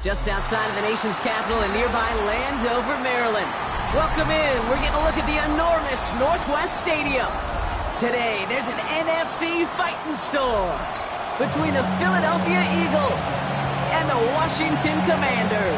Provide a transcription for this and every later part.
just outside of the nation's capital in nearby Landover, Maryland. Welcome in. We're getting a look at the enormous Northwest Stadium. Today, there's an NFC fighting storm between the Philadelphia Eagles and the Washington Commanders.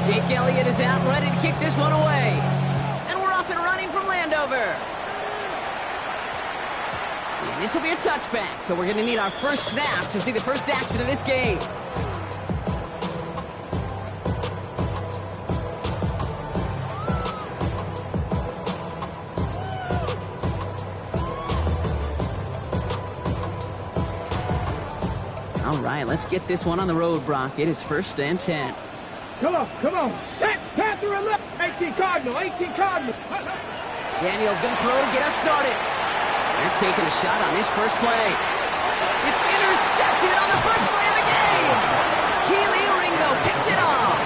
Jake Elliott is out and ready to kick this one away. And we're off and running from Landover. And this will be a touchback, so we're going to need our first snap to see the first action of this game. All right, let's get this one on the road, Brock. It is 1st and 10. Come on. Panther and left. 18 Cardinal. Daniels going to throw to get us started. They're taking a shot on this first play. It's intercepted on the first play of the game. Keely Ringo picks it off.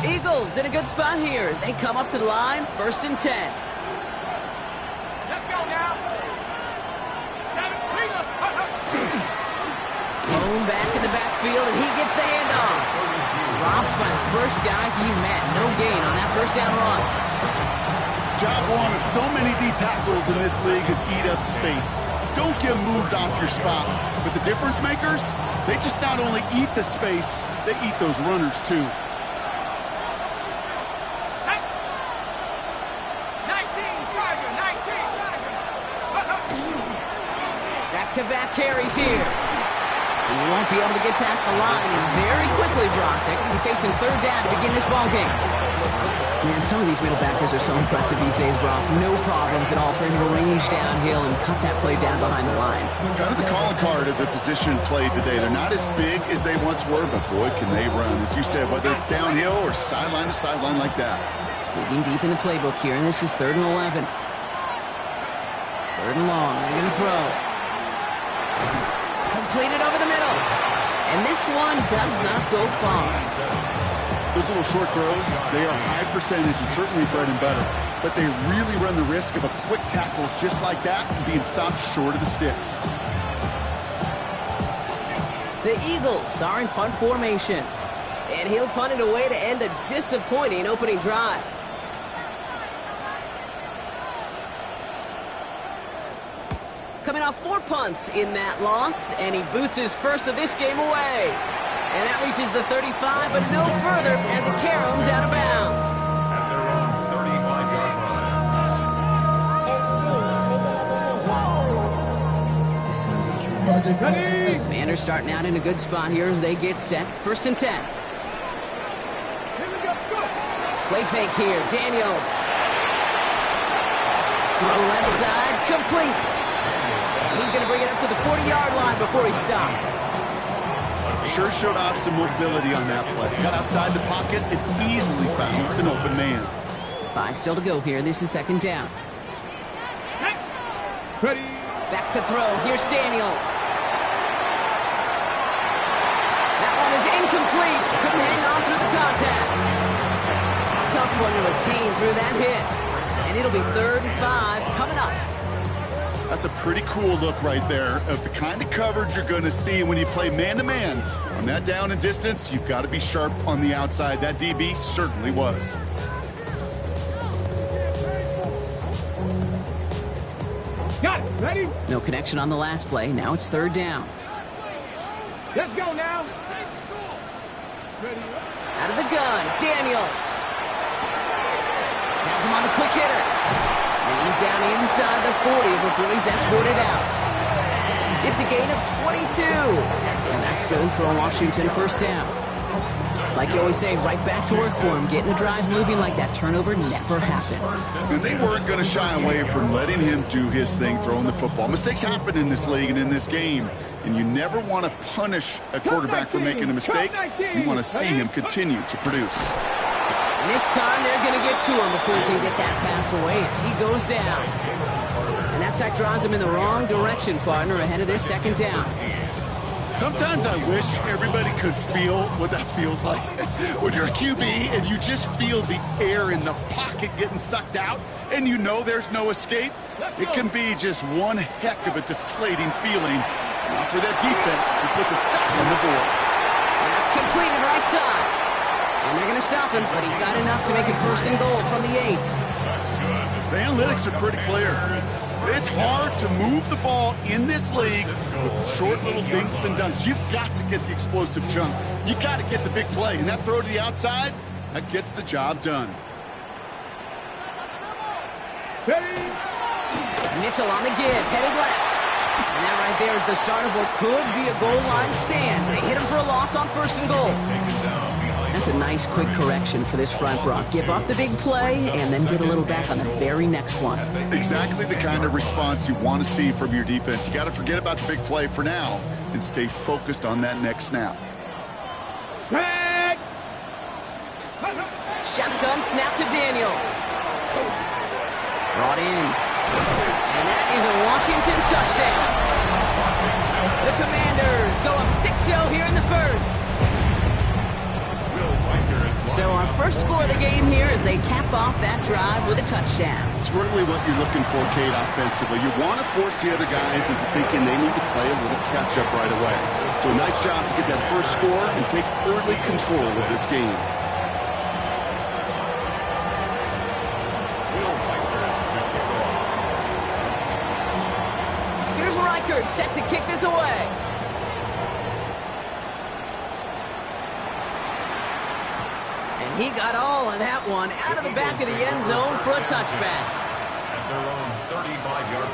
Eagles in a good spot here as they come up to the line, 1st and 10. Let's go now. Bone back in the backfield, and he gets the handoff. Dropped by the first guy he met. No gain on that first down run. Job one of so many D tackles in this league is eat up space. Don't get moved off your spot. But the difference makers, they just not only eat the space, they eat those runners too. Back-to-back carries here. And he won't be able to get past the line, and very quickly, Brock, they're going to be facing 3rd down to begin this ballgame. Man, some of these middle backers are so impressive these days, Brock. No problems at all for him to range downhill and cut that play down behind the line. Kind of the calling card of the position played today. They're not as big as they once were, but boy, can they run. As you said, whether it's downhill or sideline to sideline like that. Digging deep in the playbook here, and this is 3rd and 11. 3rd and long. They're going to throw. Completed over the middle. And this one does not go far. Those little short throws, they are high percentage and certainly bread and butter. But they really run the risk of a quick tackle just like that and being stopped short of the sticks. The Eagles are in punt formation. And he'll punt it away to end a disappointing opening drive. Coming off 4 punts in that loss, and he boots his first of this game away. And that reaches the 35, but no further as it caroms out of bounds. At their own 35-yard line. Ready? Commanders starting out in a good spot here as they get set. 1st and 10. Here we go. Play fake here. Daniels. Throw left side. Complete. He's going to bring it up to the 40-yard line before he stopped. Sure showed off some mobility on that play. Got outside the pocket and easily found an open man. 5 still to go here. This is 2nd down. Ready? Back to throw. Here's Daniels. That one is incomplete. Couldn't hang on through the contact. Tough one to retain through that hit. And it'll be 3rd and 5 coming up. That's a pretty cool look right there of the kind of coverage you're going to see when you play man-to-man. On that down and distance, you've got to be sharp on the outside. That DB certainly was. Got it. Ready? No connection on the last play. Now it's 3rd down. Let's go now. Ready? Out of the gun, Daniels. Has him on the quick hitter. And he's down inside the 40 before he's escorted out. It's a gain of 22. And that's good for a Washington 1st down. Like you always say, right back to work for him, getting the drive moving like that turnover never happened. And they weren't going to shy away from letting him do his thing, throwing the football. Mistakes happen in this league and in this game, and you never want to punish a quarterback for making a mistake. You want to see him continue to produce. And this time they're going to get to him before he can get that pass away as he goes down. And that sack draws him in the wrong direction, partner, ahead of their second down. Sometimes I wish everybody could feel what that feels like when you're a QB and you just feel the air in the pocket getting sucked out and you know there's no escape. It can be just one heck of a deflating feeling. Now for that defense, who puts a sack on the board. That's completed right side. And they're going to stop him, but he got enough to make it 1st and goal from the 8. The analytics are pretty clear. It's hard to move the ball in this league with short little dinks and dunks. You've got to get the explosive chunk. You got to get the big play. And that throw to the outside, that gets the job done. Mitchell on the give, headed left. And that right there is the start of what could be a goal line stand. They hit him for a loss on 1st and goal. That's a nice quick correction for this front, Brock. Give up the big play and then get a little back on the very next one. Exactly the kind of response you want to see from your defense. You got to forget about the big play for now and stay focused on that next snap. Shotgun snap to Daniels. Brought in. And that is a Washington touchdown. The Commanders go up 6-0 here in the first. So our first score of the game here as they cap off that drive with a touchdown. It's really what you're looking for, Kate, offensively. You want to force the other guys into thinking they need to play a little catch-up right away. So nice job to get that first score and take early control of this game. Here's Reichert set to kick this away. He got all of that one out of the back of the end zone for a touchback. At their own 35-yard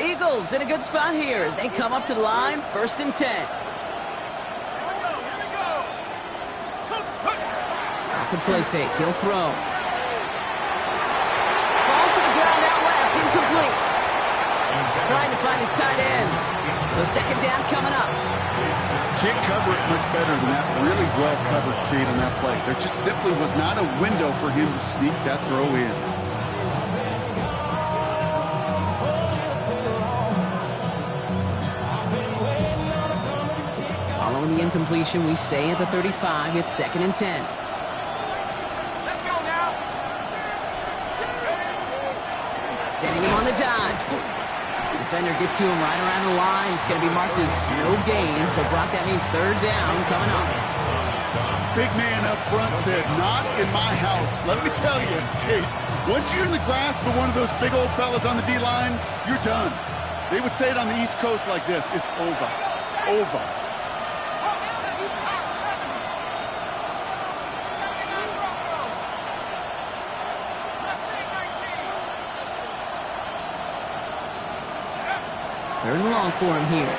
line. Eagles in a good spot here as they come up to the line, 1st and 10. To play fake, he'll throw. Falls to the ground out left, incomplete. Trying to find his tight end. So 2nd down coming up. Can't cover it much better than that. Really well covered, Kate, on that play. There just simply was not a window for him to sneak that throw in. Following the incompletion, we stay at the 35. It's 2nd and 10. Sending him on the dive. Defender gets to him right around the line. It's going to be marked as no gain. So, Brock, that means 3rd down coming up. Big man up front said, not in my house. Let me tell you, Kate, once you're in the grasp of one of those big old fellas on the D-line, you're done. They would say it on the East Coast like this. It's over. Over. Third and long for him here.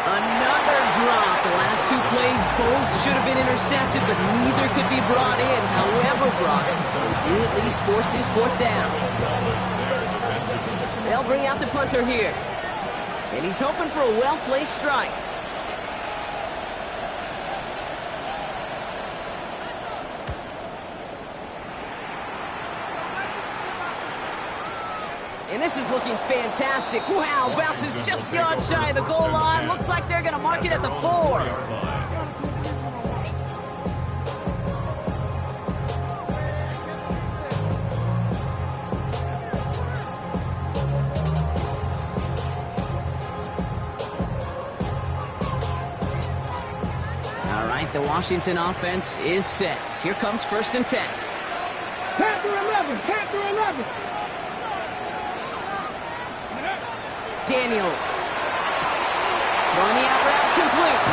Another drop. The last 2 plays both should have been intercepted, but neither could be brought in. However, Brock, they do at least force his 4th down. They'll bring out the punter here. And he's hoping for a well-placed strike. And this is looking fantastic. Wow, bounces just yards shy of the goal line. Looks like they're going to mark it at the 4. All right, the Washington offense is set. Here comes 1st and 10. Panther 11, Panther 11. Daniels. Throwing the out route complete.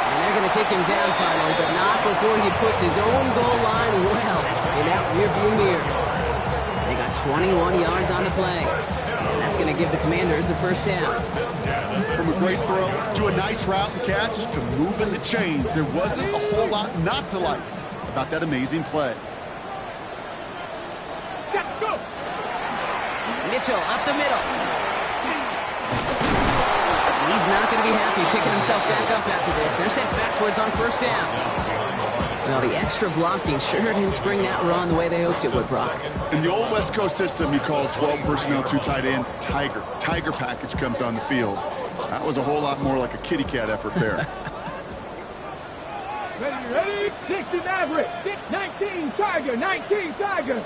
And they're going going to take him down finally, but not before he puts his own goal line well in that rearview mirror. They got 21 yards on the play. And that's going to give the Commanders a first down. From a great throw to a nice route and catch to moving the chains, there wasn't a whole lot not to like about that amazing play. Go. Mitchell up the middle. He's not going to be happy picking himself back up after this. They're sent backwards on first down. Well, the extra blocking sure didn't spring that run the way they hoped it would, Brock. In the old West Coast system, you call 12 personnel, 2 tight ends, Tiger. Tiger package comes on the field. That was a whole lot more like a kitty cat effort there. Ready? 60 Maverick. 19 Tiger. 19 Tiger.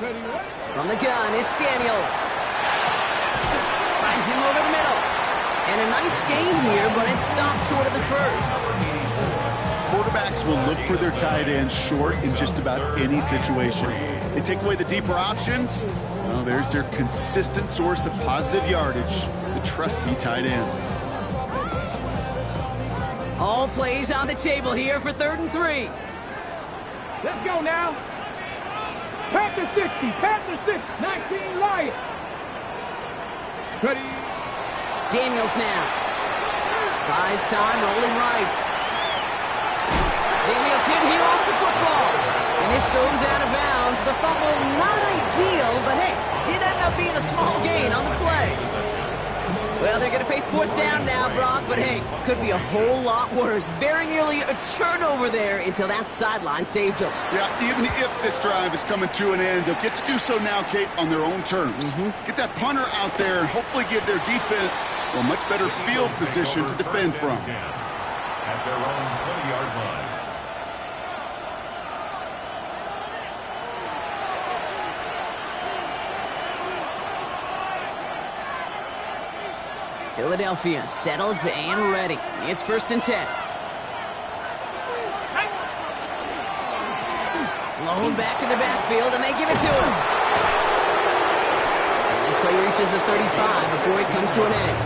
Ready? From the gun, it's Daniels. Finds him over the middle. And a nice gain here, but it stopped short of the first. Quarterbacks will look for their tight ends short in just about any situation. They take away the deeper options. Well, there's their consistent source of positive yardage, the trusty tight end. All plays on the table here for 3rd and 3. Let's go now. Panther 60. Panther 6. 19 Lions. Ready? Daniels now. Buys time, rolling right. Daniels hit, he lost the football. And this goes out of bounds. The fumble, not ideal, but hey, did end up being a small gain on the play. Well, they're going to face 4th down now, Brock, but hey, could be a whole lot worse. Very nearly a turnover there until that sideline saved them. Yeah, even if this drive is coming to an end, they'll get to do so now, Kate, on their own terms. Get that punter out there and hopefully give their defense a much better field position to defend from. At their own 20-yard line. Philadelphia settled and ready. It's 1st and 10. Lone back in the backfield, and they give it to him. And this play reaches the 35 before it comes to an end.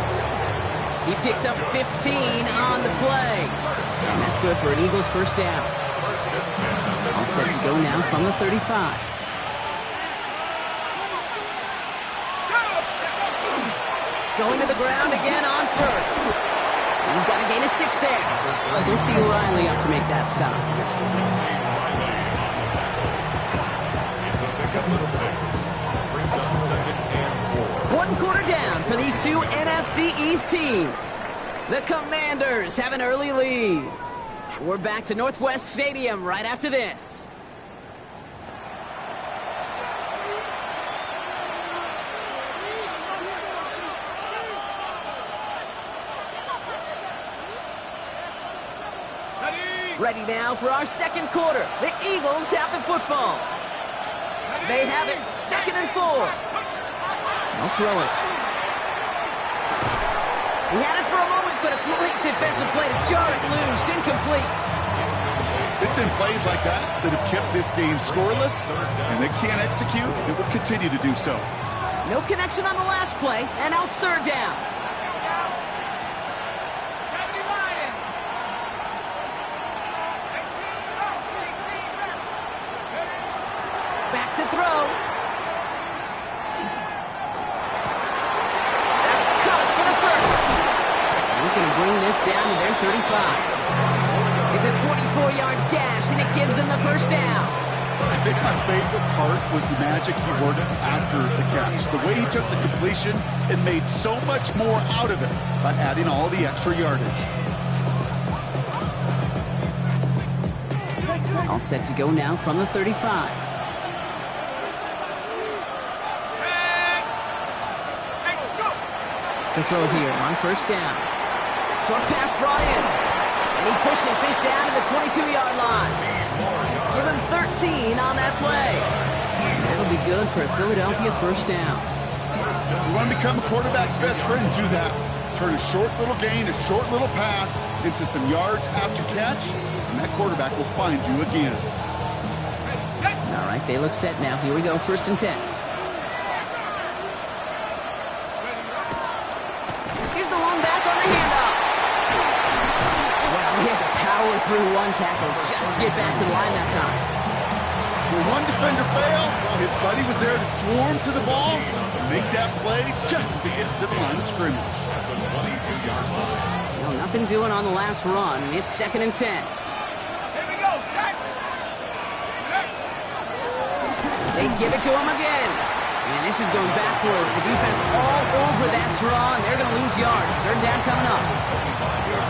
He picks up 15 on the play. And that's good for an Eagles first down. All set to go now from the 35. Going to the ground again on first. He's got a gain of 6 there. Let's see Riley up to make that stop. One quarter down for these two NFC East teams. The Commanders have an early lead. We're back to Northwest Stadium right after this. Ready now for our second quarter. The Eagles have the football. They have it 2nd and 4. They'll throw it. He had it for a moment, but a great defensive play to jar it loose. Incomplete. It's been plays like that that have kept this game scoreless, and they can't execute. It will continue to do so. No connection on the last play, and now it's 3rd down. Back to throw. That's caught for the first. He's going to bring this down to their 35. It's a 24-yard gash, and it gives them the first down. I think my favorite part was the magic he worked after the catch. The way he took the completion and made so much more out of it by adding all the extra yardage. All set to go now from the 35. To throw here on first down. Short pass brought in. And he pushes this down to the 22-yard line. Give him 13 on that play. And that'll be good for a Philadelphia first down. You want to become a quarterback's best friend, do that. Turn a short little gain, a short little pass into some yards after catch, and that quarterback will find you again. All right, they look set now. Here we go, 1st and 10. Here's the long back on the handoff. through one tackle just to get back to the line that time. When one defender failed, his buddy was there to swarm to the ball and make that play just as it gets to the line of scrimmage. At the 22-yard line. Well, nothing doing on the last run. It's 2nd and 10. Here we go, set. They give it to him again. And this is going backwards. The defense all over that draw, and they're going to lose yards. 3rd down coming up.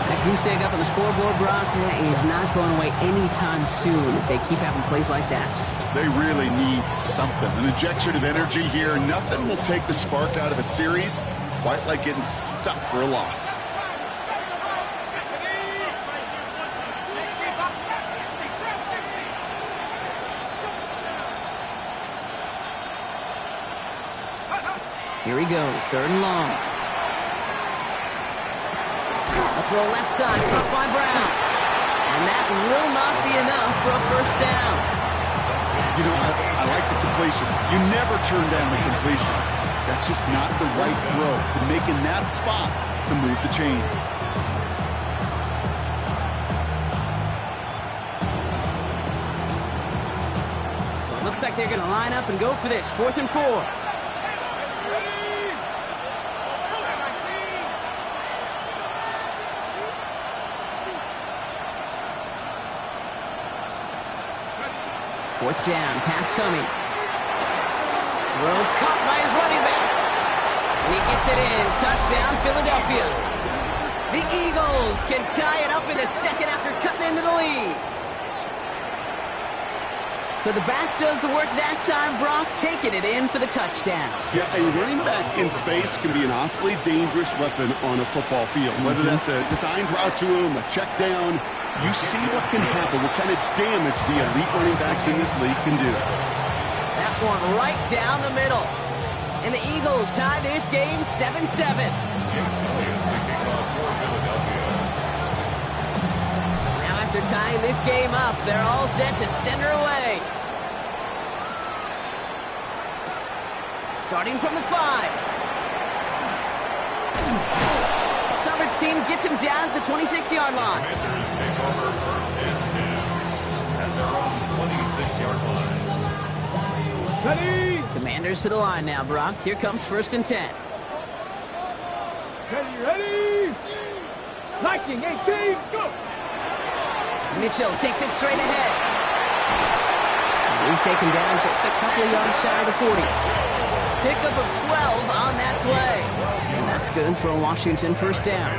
That goose egg up on the scoreboard, Brock, that is not going away anytime soon if they keep having plays like that. They really need something. An injection of energy here. Nothing will take the spark out of a series quite like getting stuck for a loss. Here he goes, 3rd and long. A throw left side, caught by Brown. And that will not be enough for a 1st down. You know, I like the completion. You never turn down a completion. That's just not the right throw to make in that spot to move the chains. So it looks like they're going to line up and go for this, 4th and 4. Fourth down, pass coming. Throw caught by his running back. And he gets it in. Touchdown, Philadelphia. The Eagles can tie it up in the 2nd after cutting into the lead. So the back does the work that time, Brock, taking it in for the touchdown. Yeah, a running back in space can be an awfully dangerous weapon on a football field. Whether that's a designed route to him, a check down, you see what can happen, what kind of damage the elite running backs in this league can do. That one right down the middle. And the Eagles tie this game 7-7. James Elliott taking off for Philadelphia. Now after tying this game up, they're all set to center away. Starting from the 5. Coverage team gets him down at the 26-yard line. Commanders take over 1st and 10 at their own 26-yard line. Ready? Commanders to the line now, Brock. Here comes 1st and 10. Ready? Liking 18, go! Mitchell takes it straight ahead. He's taken down just a couple of yards shy of the 40. Pickup of 12 on that play. And that's good for a Washington 1st down.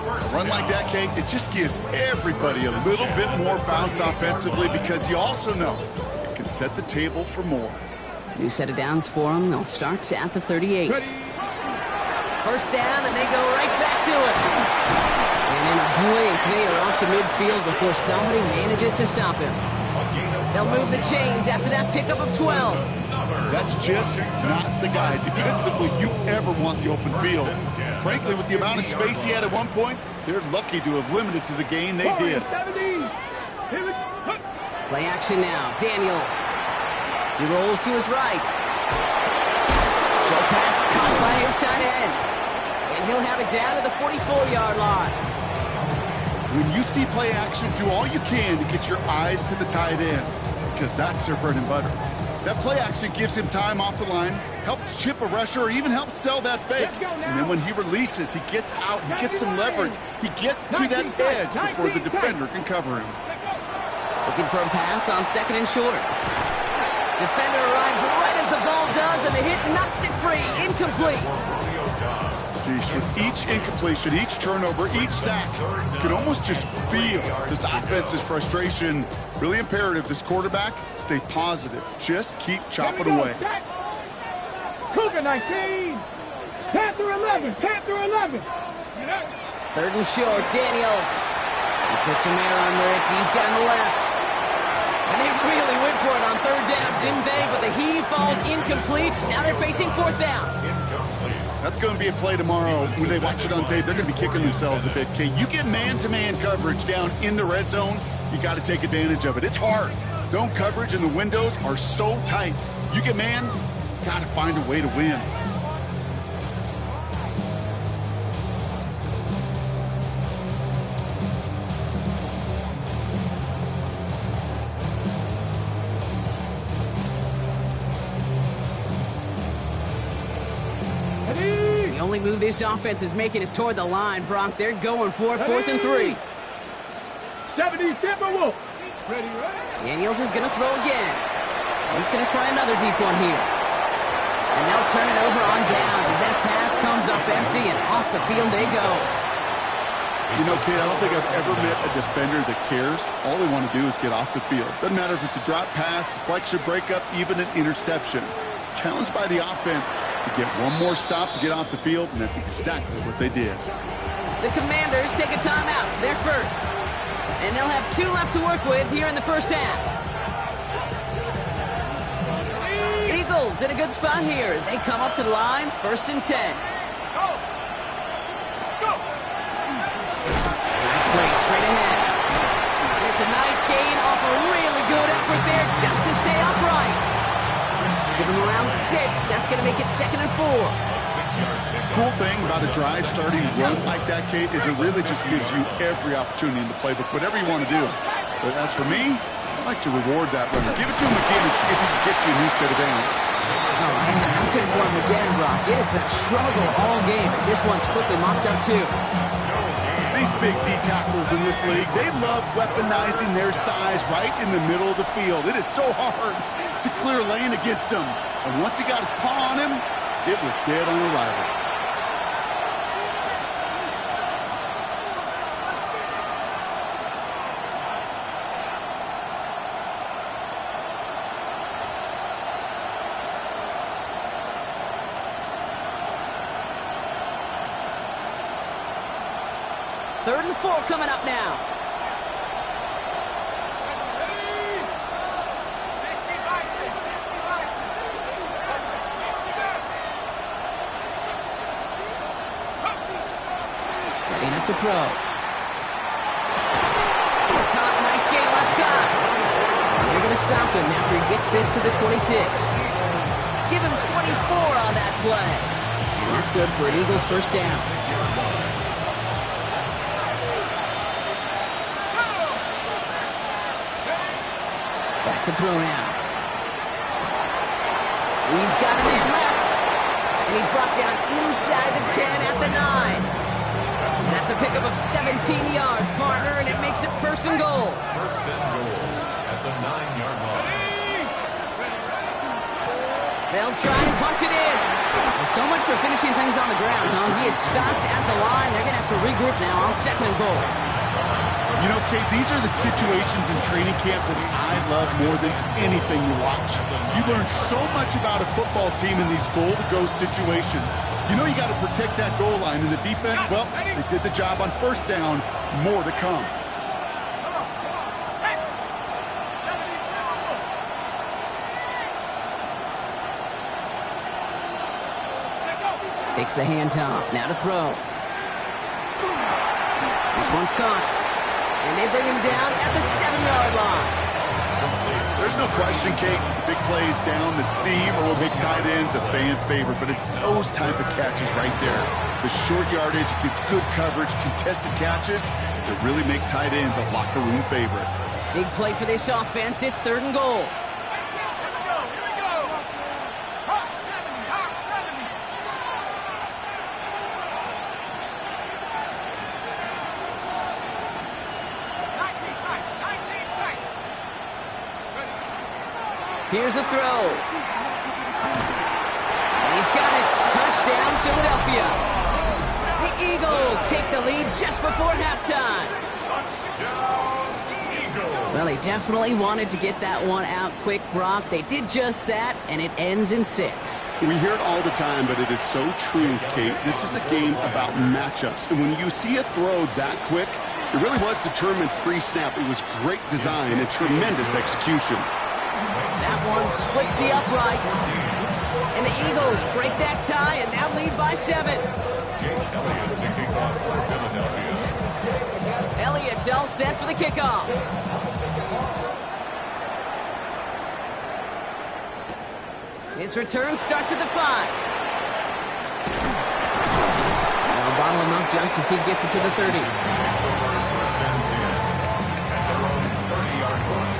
A run like that, Kate, it just gives everybody a little bit more bounce offensively because you also know it can set the table for more. New set of downs for them. They'll start at the 38. Ready? 1st down, and they go right back to it. And in a blink, they are off to midfield before somebody manages to stop him. They'll move the chains after that pickup of 12. That's just not the guy defensively you ever want the open field. Frankly, with the amount of space he had at one point, they're lucky to have limited to the gain they did. 70. Here we go. Play action now. Daniels. He rolls to his right. Short pass caught by his tight end. And he'll have it down to the 44-yard line. When you see play action, do all you can to get your eyes to the tight end because that's their bread and butter. That play action gives him time off the line, helps chip a rusher, or even helps sell that fake. And then when he releases, he gets out, he gets some leverage. He gets to that edge before the defender can cover him. Looking for a pass on 2nd and short. Defender arrives right as the ball does, and the hit knocks it free. Incomplete. Jeez, with each incompletion, each turnover, each sack, you can almost just feel this offense's frustration. Really imperative, this quarterback, stay positive. Just keep chopping away. Cougar 19. Panther 11. Panther 11. 3rd and short, Daniels. He puts some air under it deep down the left. And they really went for it on 3rd down, didn't they? But the heave falls incomplete. Now they're facing 4th down. That's going to be a play tomorrow. When they watch it on tape, they're going to be kicking themselves a bit. Okay, you get man-to-man coverage down in the red zone, you got to take advantage of it. It's hard. Zone coverage and the windows are so tight. You get man, got to find a way to win. Ready? The only move this offense is making is toward the line, Brock. They're going for it, 4th and 3. 70 Timberwolves. Ready, ready. Daniels is going to throw again. He's going to try another deep one here. And they'll turn it over on downs as that pass comes up empty, and off the field they go. You know, kid, I don't think I've ever met a defender that cares. All they want to do is get off the field. Doesn't matter if it's a drop pass, deflection, breakup, even an interception. Challenged by the offense to get one more stop to get off the field, and that's exactly what they did. The Commanders take a timeout. They're first. And they'll have 2 left to work with here in the first half. Eagles in a good spot here as they come up to the line, 1st and 10. Go. Go. Play straight ahead. And it's a nice gain off a really good effort there just to stay upright. Give him around 6. That's going to make it 2nd and 4. Cool thing about a drive starting run like that, Kate, is it really just gives you every opportunity in the playbook, whatever you want to do. But as for me, I like to reward that runner. Give it to him again and see if he can get you a new set of downs. Oh, man, nothing for him again, Brock. It has been a struggle all game as this one's quickly mopped up, too. These big D tackles in this league, they love weaponizing their size right in the middle of the field. It is so hard to clear lane against him. And once he got his paw on him, it was dead on arrival. Third and 4 coming up now. Setting up to throw. Caught, nice gain left side. And they're going to stop him after he gets this to the 26. Give him 24 on that play. And that's good for an Eagles first down. Back to throw now. He's got a man left. And he's brought down inside the 10 at the 9. That's a pickup of 17 yards, partner, and it makes it 1st and goal. 1st and goal at the 9-yard line. They'll try and punch it in. Well, so much for finishing things on the ground, huh? He is stopped at the line. They're going to have to regroup now on 2nd and goal. You know, Kate, these are the situations in training camp that I love more than anything to watch. You learn so much about a football team in these goal-to-go situations. You know you got to protect that goal line, and the defense, well, they did the job on 1st down. More to come. Takes the handoff. Now to throw. This one's caught. And they bring him down at the 7-yard line. There's no question, Kate, big plays down the seam or big tight ends, a fan favorite, but it's those type of catches right there. The short yardage, gets good coverage, contested catches that really make tight ends a locker room favorite. Big play for this offense. It's 3rd and goal. Here's a throw. He's got it. Touchdown, Philadelphia. The Eagles take the lead just before halftime. Touchdown, Eagles. Well, they definitely wanted to get that one out quick, Brock. They did just that, and it ends in 6. We hear it all the time, but it is so true, Kate. This is a game about matchups. And when you see a throw that quick, it really was determined pre-snap. It was great design and tremendous execution. That one splits the uprights. And the Eagles break that tie and now lead by 7. Jake Elliott to kick off for Philadelphia. Elliott's all set for the kickoff. His return starts at the 5. Now bottle him up just as he gets it to the 30. It's over 1st and 10 at their own 30-yard line.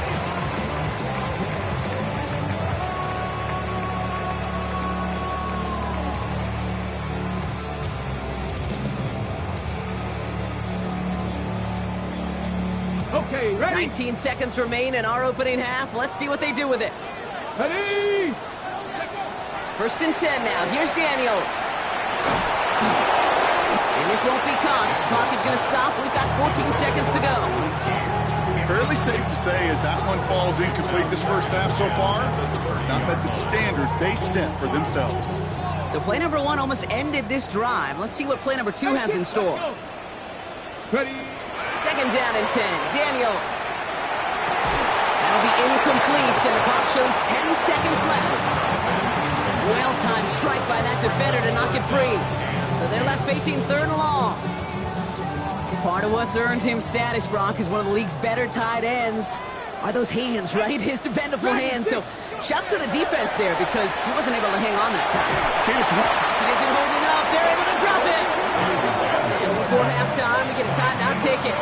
Okay, ready? 19 seconds remain in our opening half. Let's see what they do with it. Ready? 1st and 10 now. Here's Daniels. And this won't be caught. Clock is going to stop. We've got 14 seconds to go. Fairly safe to say as that one falls incomplete this first half so far, it's not met the standard they set for themselves. So play number 1 almost ended this drive. Let's see what play number 2 has in store. Ready? 2nd down and 10. Daniels. That'll be incomplete, and the clock shows 10 seconds left. Well-timed strike by that defender to knock it free. So they're left facing 3rd and long. Part of what's earned him status, Brock, is one of the league's better tight ends. Are those hands, right? His dependable hands. So shouts to the defense there because he wasn't able to hang on that time. It isn't holding up. They're able to drop it. Just before halftime, we get a timeout taken.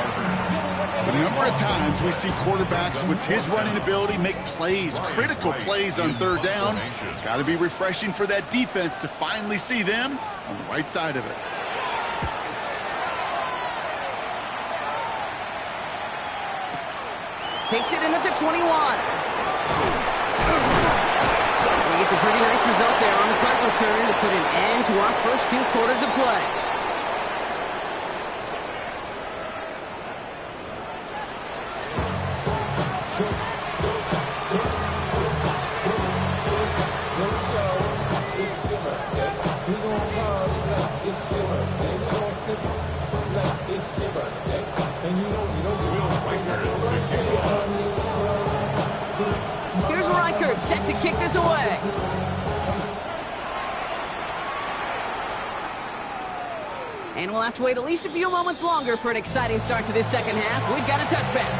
The number of times we see quarterbacks with his running ability make plays, critical plays on 3rd down. It's got to be refreshing for that defense to finally see them on the right side of it. Takes it in at the 21. He gets a pretty nice result there on the punt return to put an end to our first 2 quarters of play. Here's Reichert set to kick this away. And we'll have to wait at least a few moments longer for an exciting start to this second half. We've got a touchback.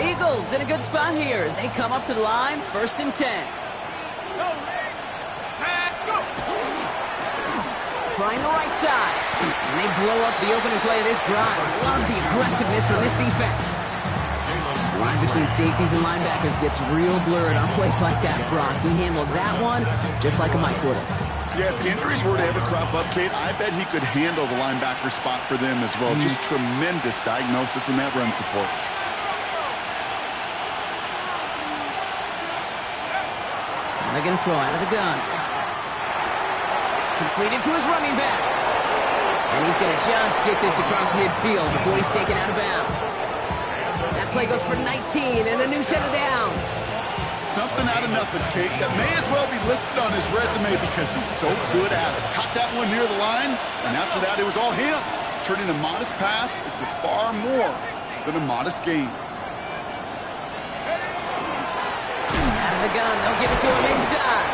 Eagles in a good spot here as they come up to the line. 1st and 10. Trying the right side. And they blow up the opening play of this drive. Love the aggressiveness from this defense. The line between safeties and linebackers gets real blurred on plays like that, Brock. He handled that one just like a Mike would have. Yeah, if injuries were to ever crop up, Kate, I bet he could handle the linebacker spot for them as well. Just tremendous diagnosis in that run support. They're going to throw out of the gun. Completed to his running back. And he's going to just get this across midfield before he's taken out of bounds. That play goes for 19 and a new set of downs. Something out of nothing, Kate, that may as well be listed on his resume because he's so good at it. Caught that one near the line, and after that, it was all him. Turning a modest pass into far more than a modest gain. Out of the gun, they'll give it to him inside.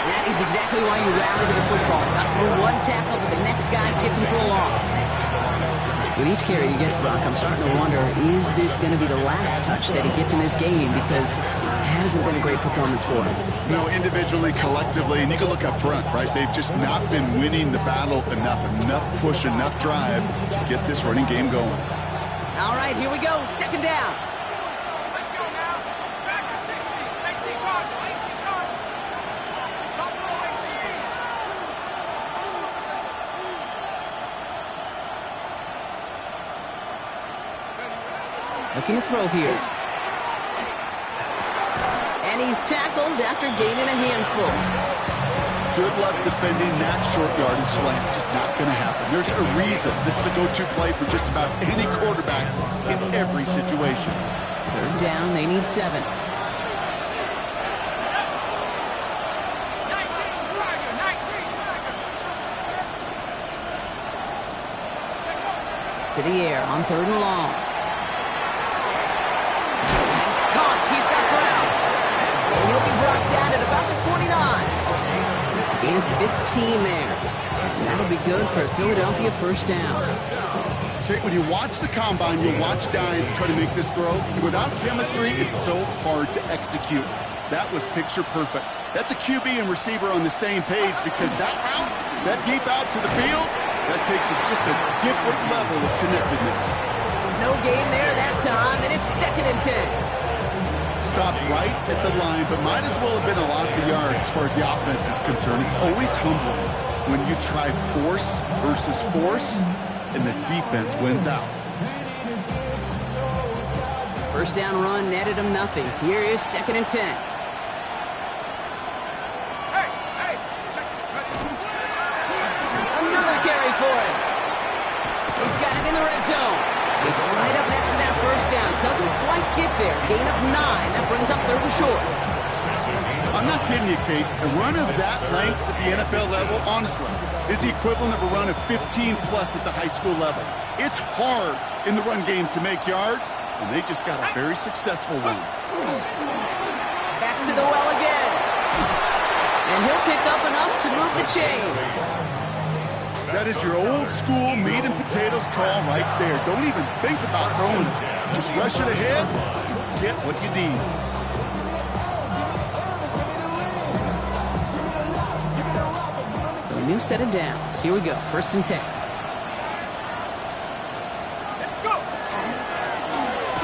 That is exactly why you rally to the football. Not through one tackle, but the next guy gets him for a loss. With each carry he gets, Brock, I'm starting to wonder, is this going to be the last touch that he gets in this game? Because it hasn't been a great performance for him. No, individually, collectively, and you can look up front, right? They've just not been winning the battle enough push, enough drive to get this running game going. All right, here we go. 2nd down. Let's go now. Back to 60. 18 guard. 18 guard. Top row 18. Looking to throw here. And he's tackled after gaining a handful. Good luck defending that short yardage slant. Just not going to happen. There's a reason this is a go-to play for just about any quarterback in every situation. 3rd down, they need 7. 19 To the air on 3rd and long. He's caught. He's got Brown. And he'll be brought down at about the 29. Gain of 15 there. And that'll be good for a Philadelphia 1st down. Okay, when you watch the combine, you'll watch guys try to make this throw. Without chemistry, it's so hard to execute. That was picture perfect. That's a QB and receiver on the same page because that route, that deep out to the field, that takes just a different level of connectedness. No gain there that time, and it's 2nd and 10. stopped right at the line, but might as well have been a loss of yards as far as the offense is concerned. It's always humbling when you try force versus force, and the defense wins out. First down run netted him nothing. Here is 2nd and 10. Another carry for him. He's got it in the red zone. He's right up next to that first down. Doesn't quite get there. Gain of 9. That brings up 3rd and short. I'm not kidding you, Kate. A run of that length at the NFL level, honestly, is the equivalent of a run of 15-plus at the high school level. It's hard in the run game to make yards, and they just got a very successful one. Back to the well again. And he'll pick up enough to move the chains. That is your old school meat and potatoes call right there. Don't even think about throwing it. Just rush it ahead and get what you need. So a new set of downs. Here we go. 1st and 10.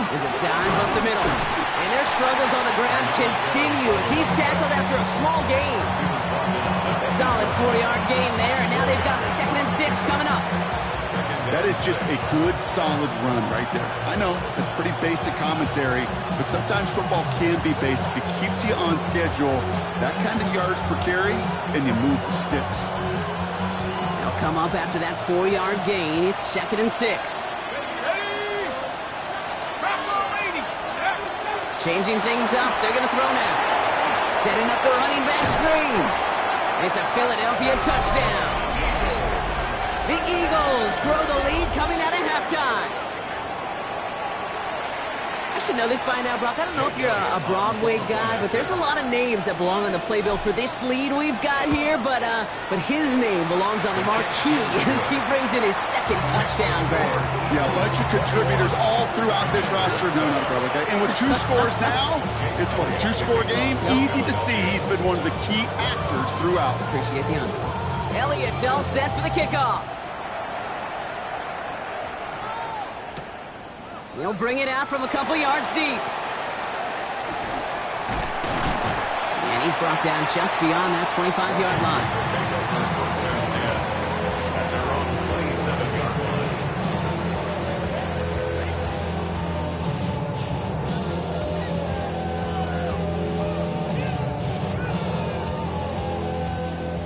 There's a dive up the middle. And their struggles on the ground continue as he's tackled after a small gain. Solid 4-yard gain there, and now they've got 2nd and 6 coming up. That is just a good, solid run right there. I know, it's pretty basic commentary, but sometimes football can be basic. It keeps you on schedule, that kind of yards per carry, and you move the sticks. They'll come up after that 4-yard gain. It's 2nd and 6. Changing things up. They're going to throw now. Setting up the running back screen. It's a Philadelphia touchdown. The Eagles grow the lead coming out of halftime. I should know this by now, Brock. I don't know if you're a Broadway guy, but there's a lot of names that belong on the playbill for this lead we've got here, but his name belongs on the marquee as he brings in his 2nd touchdown grab. Yeah, a bunch of contributors all throughout this roster. No, not Broadway. And with 2 scores now, it's what, a 2-score game? Easy to see he's been one of the key actors throughout. Appreciate the honesty. Elliott's all set for the kickoff. He'll bring it out from a couple yards deep. And he's brought down just beyond that 25-yard line. At their own 27-yard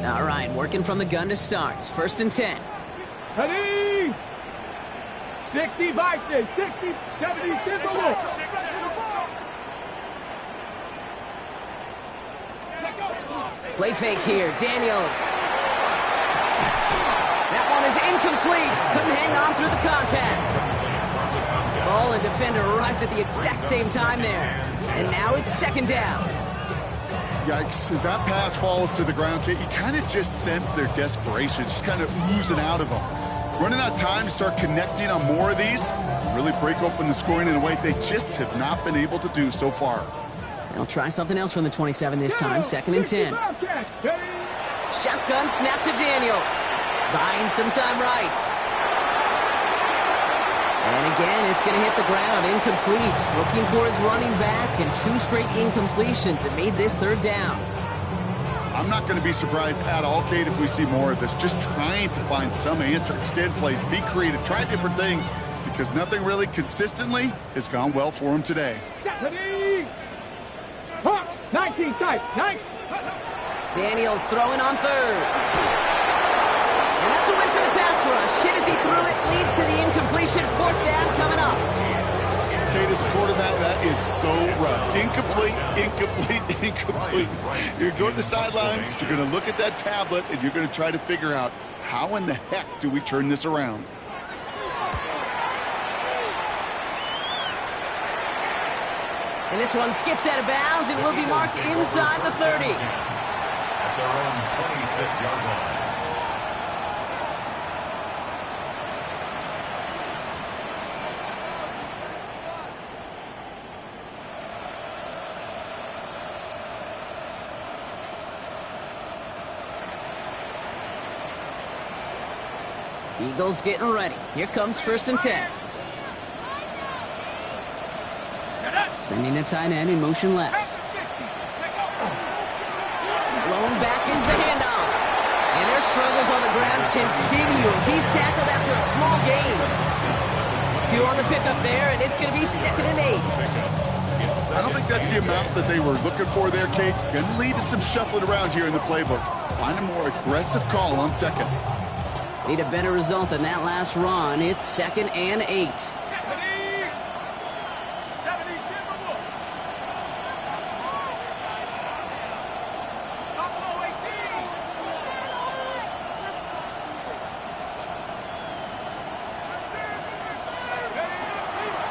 line. All right, working from the gun to start. 1st and 10. Ready? 65, 60, 70, sizzle. Play fake here. Daniels. That one is incomplete. Couldn't hang on through the contact. Ball and defender arrived at the exact same time there. And now it's 2nd down. Yikes, as that pass falls to the ground, Kate, you kind of just sense their desperation, just kind of oozing out of them. Running out of time to start connecting on more of these, really break open the scoring in a way they just have not been able to do so far. They'll try something else from the 27 this time, 2nd and 10. Shotgun snap to Daniels. Buying some time right. And again, it's going to hit the ground, incomplete. Looking for his running back, and 2 straight incompletions that made this 3rd down. I'm not going to be surprised at all, Kate, if we see more of this. Just trying to find some answer, extend plays, be creative, try different things, because nothing really consistently has gone well for him today. 19 tight, 19. Daniels throwing on 3rd. And that's a win for the pass rush. Hit as he threw it, leads to the incompletion. 4th down coming up. Kate, as a quarterback, that is so rough. Incomplete, incomplete, incomplete. You're going to go to the sidelines, you're going to look at that tablet, and you're going to try to figure out how in the heck do we turn this around. And this one skips out of bounds and will be marked inside the 30. At their own 26-yard line. Eagles getting ready. Here comes 1st and 10. Sending the tight end in motion left. Blown back is the handoff. And their struggles on the ground continue as he's tackled after a small gain. 2 on the pickup there, and it's going to be 2nd and 8. I don't think that's the amount that they were looking for there, Kate. Going to lead to some shuffling around here in the playbook. Find a more aggressive call on 2nd. Need a better result than that last run. It's 2nd and 8.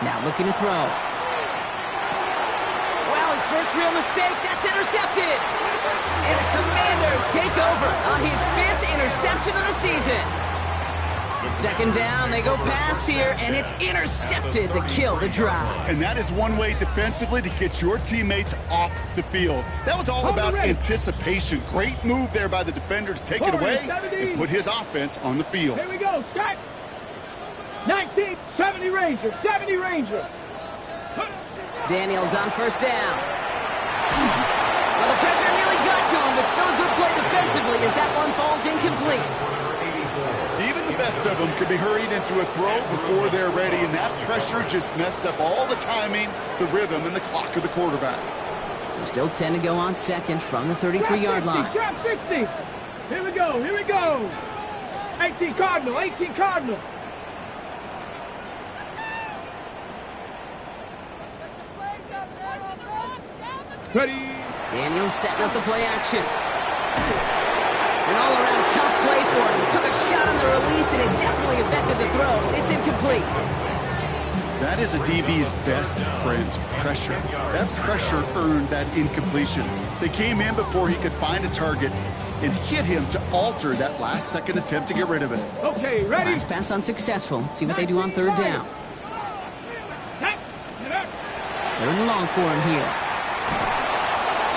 Now looking to throw. Well, his first real mistake. That's intercepted. And the Commanders take over on his 5th interception of the season. 2nd down, they go pass here, and it's intercepted to kill the drive. And that is one way defensively to get your teammates off the field. That was all about anticipation. Great move there by the defender to take it away and put his offense on the field. Here we go, Scott. 19, 70 Ranger, 70 Ranger. Daniels on 1st down. Well, the pressure really got to him, but still a good play defensively as that one falls incomplete. Even the best of them could be hurried into a throw before they're ready, and that pressure just messed up all the timing, the rhythm, and the clock of the quarterback. So still 10 to go on 2nd from the 33-yard line. Trap 60. Here we go, here we go. 18 Cardinal, 18 Cardinal. Ready. Daniels setting up the play action. An all-around tough play for him. He took a shot on the release, and it definitely affected the throw. It's incomplete. That is a DB's best friend, pressure. That pressure earned that incompletion. They came in before he could find a target and hit him to alter that last-second attempt to get rid of it. Okay, ready. Last pass unsuccessful. Let's see what they do on 3rd down. 3rd and long for him here.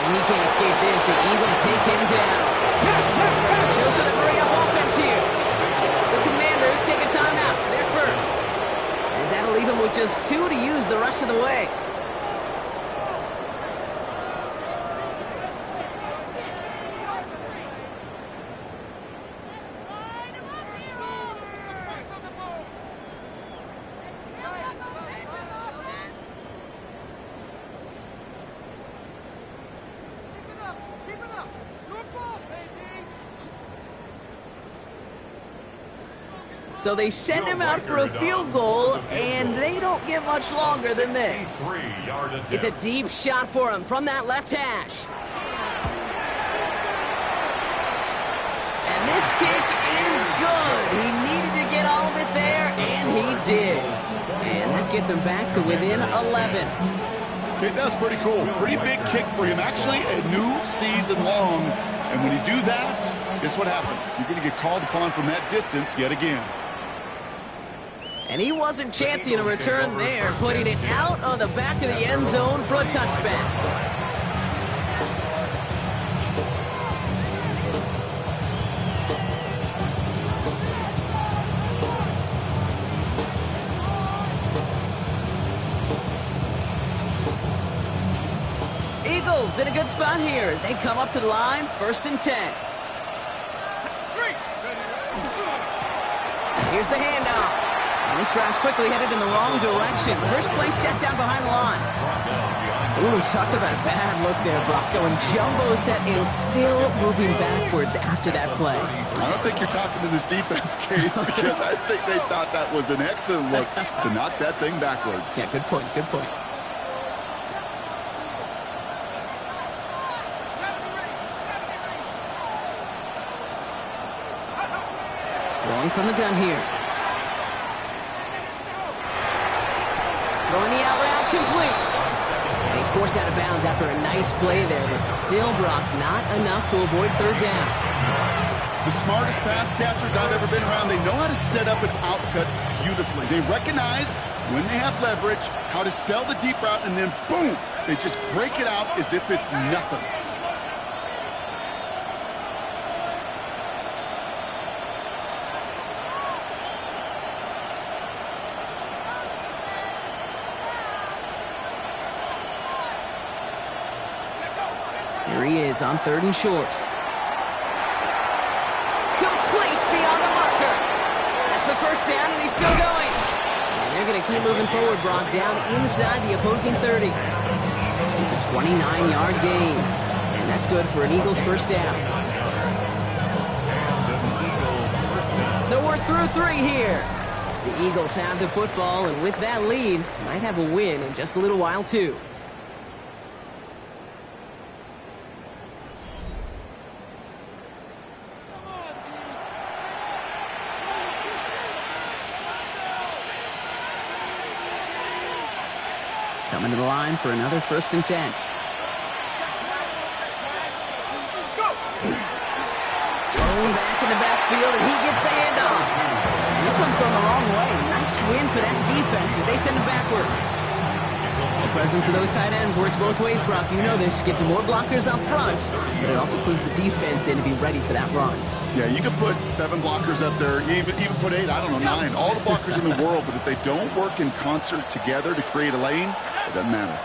And he can't escape this. The Eagles take him down. Dose of the hurry-up offense here. The Commanders take a timeout. They're first. As that'll leave him with just 2 to use the rest of the way. So they send him out for a field goal, and they don't get much longer than this. It's a deep shot for him from that left hash. And this kick is good. He needed to get all of it there, and he did. And that gets him back to within 11. Okay, that's pretty cool. Pretty big kick for him. Actually, a new season long. And when you do that, guess what happens? You're going to get called upon from that distance yet again. And he wasn't chancing a return there, putting it out on the back of the end zone for a touchback. Eagles in a good spot here as they come up to the line, 1st and 10. Here's the handoff. And this drive's quickly headed in the wrong direction. First play set down behind the line. Ooh, talk about a bad look there, Brock. Going jumbo set and still moving backwards after that play. I don't think you're talking to this defense, Kate, because I think they thought that was an excellent look to knock that thing backwards. Yeah, good point, good point. Throwing from the gun here. Throwing the out route complete. And he's forced out of bounds after a nice play there, but still, Brock, not enough to avoid 3rd down. The smartest pass catchers I've ever been around, they know how to set up an outcut beautifully. They recognize when they have leverage, how to sell the deep route, and then boom, they just break it out as if it's nothing. Here he is on 3rd and short. Complete beyond the marker. That's the first down, and he's still going. And they're going to keep moving forward, Brock, down inside the opposing 30. It's a 29-yard gain, and that's good for an Eagles first down. So we're through 3 here. The Eagles have the football, and with that lead, might have a win in just a little while, too. Coming to the line for another 1st and 10. Going back in the backfield, and he gets the handoff. And this one's going the wrong way. Nice win for that defense as they send him backwards. The presence of those tight ends works both ways, Brock. You know this. Gets some more blockers up front, but it also clues the defense in to be ready for that run. Yeah, you can put 7 blockers up there, even put 8, I don't know, 9. All the blockers in the world, but if they don't work in concert together to create a lane, it doesn't matter.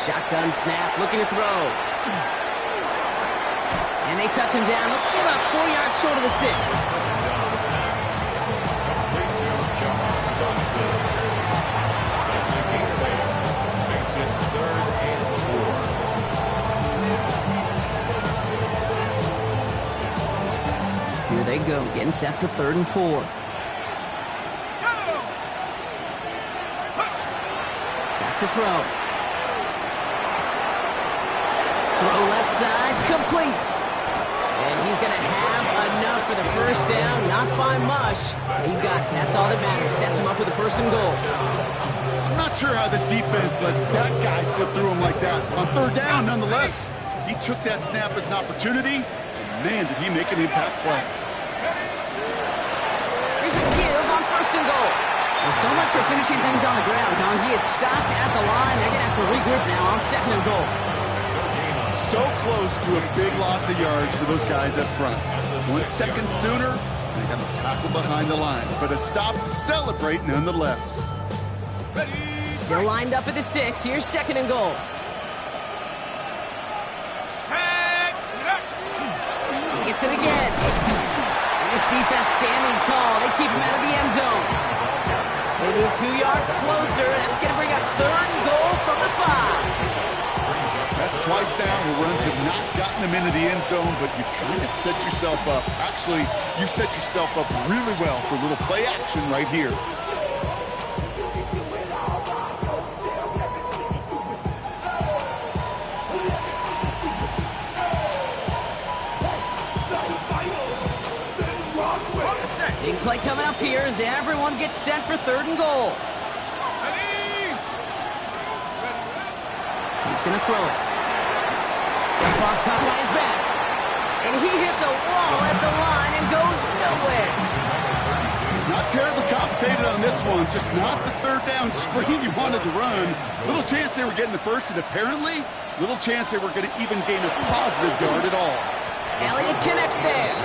Shotgun snap, looking to throw. And they touch him down. Looks to be about 4 yards short of the 6. Here they go, getting set for 3rd and 4. Back to throw. Throw left side, complete. And he's going to have enough for the first down, not by much. He got it. That's all that matters. Sets him up with a 1st and goal. I'm not sure how this defense let that guy slip through him like that. On 3rd down, nonetheless, he took that snap as an opportunity. And man, did he make an impact play. Here's a give on 1st and goal. Well, so much for finishing things on the ground, huh? He is stopped at the line. They're going to have to regroup now on 2nd and goal. So close to a big loss of yards for those guys up front. 1 second sooner, they got a tackle behind the line. But a stop to celebrate nonetheless. Still lined up at the 6. Here's 2nd and goal. He gets it again. And this defense standing tall. They keep him out of the end zone. They move 2 yards closer. That's going to bring up 3rd and goal from the 5. That's twice now where runs have not gotten them into the end zone, but you kind of set yourself up. Actually, you set yourself up really well for a little play action right here. Big play coming up here as everyone gets set for 3rd and goal. He's going to throw it. Clock caught on his back. And he hits a wall at the line and goes nowhere. Not terribly complicated on this one. Just not the 3rd down screen you wanted to run. Little chance they were getting the first, and apparently, little chance they were going to even gain a positive yard at all. Elliott connects there.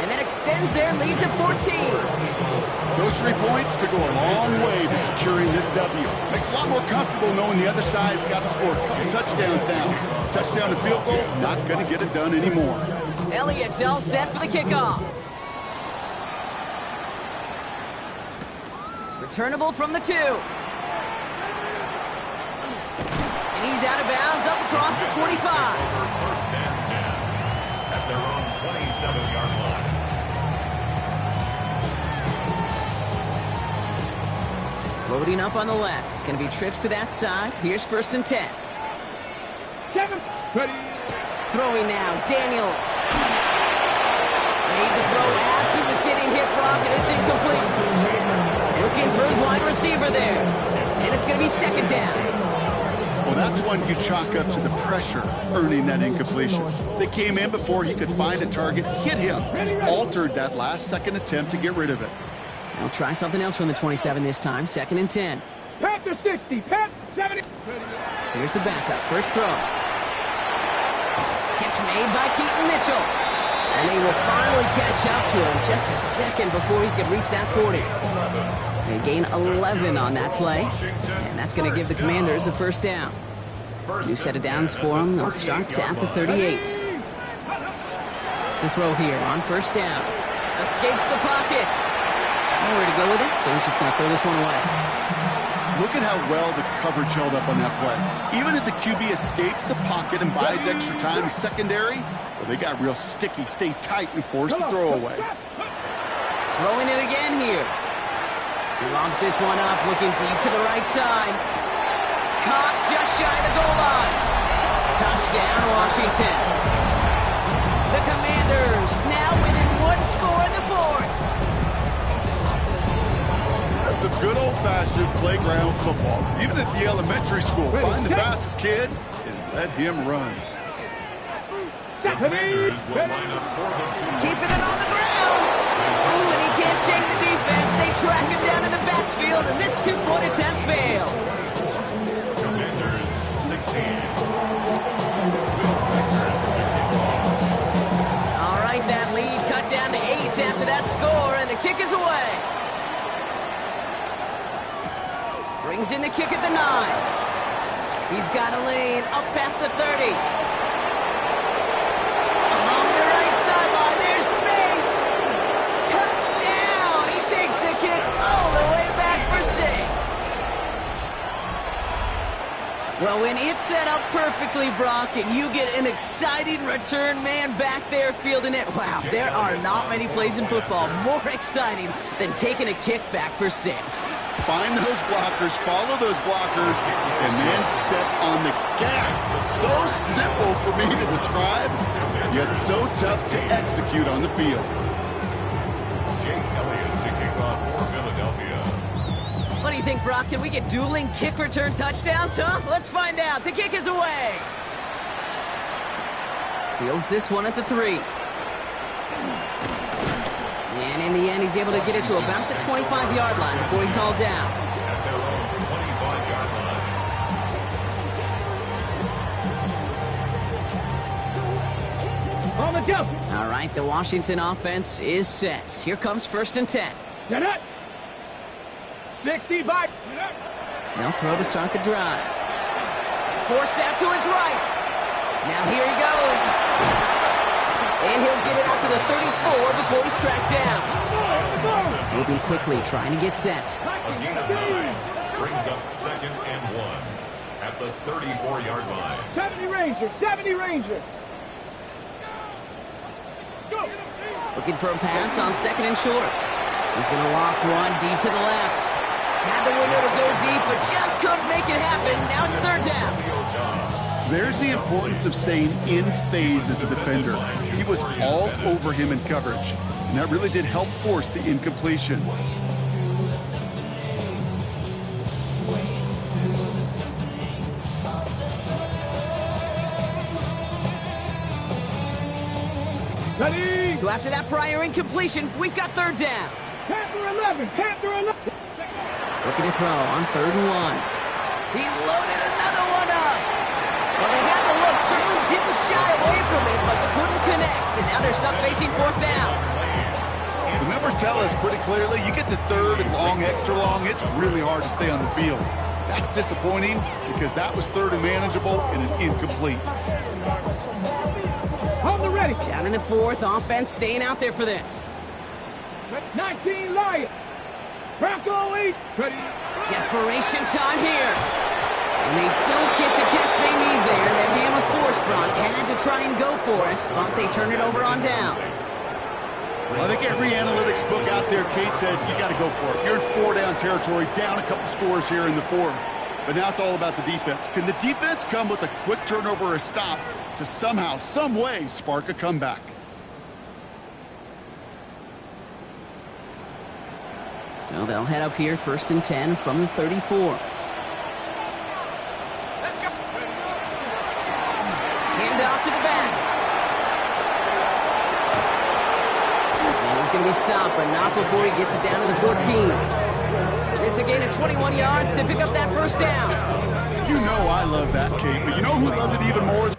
And that extends their lead to 14. Those 3 points could go a long way to securing this W. Makes it a lot more comfortable knowing the other side's got to score a couple touchdowns now. Touchdown to field goals, not going to get it done anymore. Elliott's all set for the kickoff. Returnable from the 2. And he's out of bounds up across the 25. 1st and 10 at their own 27-yard line. Loading up on the left. It's going to be trips to that side. Here's 1st and 10. 7. Ready. Throwing now, Daniels. Made the throw as he was getting hit, Brock, and it's incomplete. Looking for his wide receiver there. And it's going to be 2nd down. Well, that's one you chalk up to the pressure earning that incompletion. They came in before he could find a target, hit him, altered that last-second attempt to get rid of it. They'll try something else from the 27 this time. 2nd and 10. Panther 60. Panther 70. Here's the backup. First throw. Catch made by Keaton Mitchell. And they will finally catch up to him just a second before he can reach that 40. They gain 11 on that play, and that's going to give the Commanders a first down. New set of downs for them. They'll start at the 38. To throw here on first down. Escapes the pocket. Nowhere to go with it, so he's just going to throw this one away. Look at how well the coverage held up on that play. Even as the QB escapes the pocket and buys extra time secondary, well, they got real sticky, stay tight, and force the throw away. Throwing it again here. He lobs this one up, looking deep to the right side. Caught just shy of the goal line. Touchdown, Washington. The Commanders now within one score in the fourth. That's some good old-fashioned playground football. Even at the elementary school, find the fastest kid and let him run. Commanders will line up for the Keeping it on the ground. Ooh, and he can't shake the defense. They track him down in the backfield, and this two-point attempt fails. Commanders 16. All right, that lead cut down to 8 after that score, and the kick is away. Brings in the kick at the 9. He's got a lane up past the 30. Along the right sideline, there's space. Touchdown! He takes the kick all the way back for 6. Well, when it's set up perfectly, Brock, and you get an exciting return man back there fielding it, wow, there are not many plays in football more exciting than taking a kick back for 6. Find those blockers, follow those blockers, and then step on the gas. So simple for me to describe, yet so tough to execute on the field. Jake Elliott to kick off for Philadelphia. What do you think, Brock? Can we get dueling kick return touchdowns, huh? Let's find out. The kick is away. Fields this one at the 3. And in the end, he's able to get it to about the 25-yard line before he's hauled down. At their own 25-yard line. On the jump. All right, the Washington offense is set. Here comes 1st and 10. Get it. 60 back. They'll throw to start the drive. Forced out to his right. Now here he goes. And he'll get it out to the 34 before he's tracked down. Moving quickly, trying to get set. A gain of 9 brings up 2nd and 1 at the 34-yard line. 70 Rangers. 70 Rangers. Go. Looking for a pass on 2nd and short. He's going to loft one deep to the left. Had the window to go deep, but just couldn't make it happen. Now it's 3rd down. There's the importance of staying in phase as a defender. He was all over him in coverage, and that really did help force the incompletion. Ready. So after that prior incompletion, we've got 3rd down. Panther 11. Panther 11. Looking to throw on 3rd and 1. He's loaded another one up. Well, they had the look, certainly didn't shy away from it, but couldn't connect. And now they're stuck facing 4th down. The numbers tell us pretty clearly, you get to 3rd and long, extra long, it's really hard to stay on the field. That's disappointing because that was 3rd and manageable and an incomplete. On the ready. Down in the 4th, offense staying out there for this. 19 Lion. Bronco 8. Ready. Desperation time here. And they don't get the catch they need there. That man was forced, Brock. Had to try and go for it, but they turn it over on downs. Well, I think every analytics book out there, Kate said, you got to go for it. You're in 4-down territory, down a couple scores here in the 4th. But now it's all about the defense. Can the defense come with a quick turnover or a stop to somehow, some way, spark a comeback? So they'll head up here, 1st and 10 from the 34. Hand off to the back. And he's going to be stopped, but not before he gets it down to the 14. It's a gain of 21 yards to pick up that 1st down. You know I love that, Kate, but you know who loved it even more?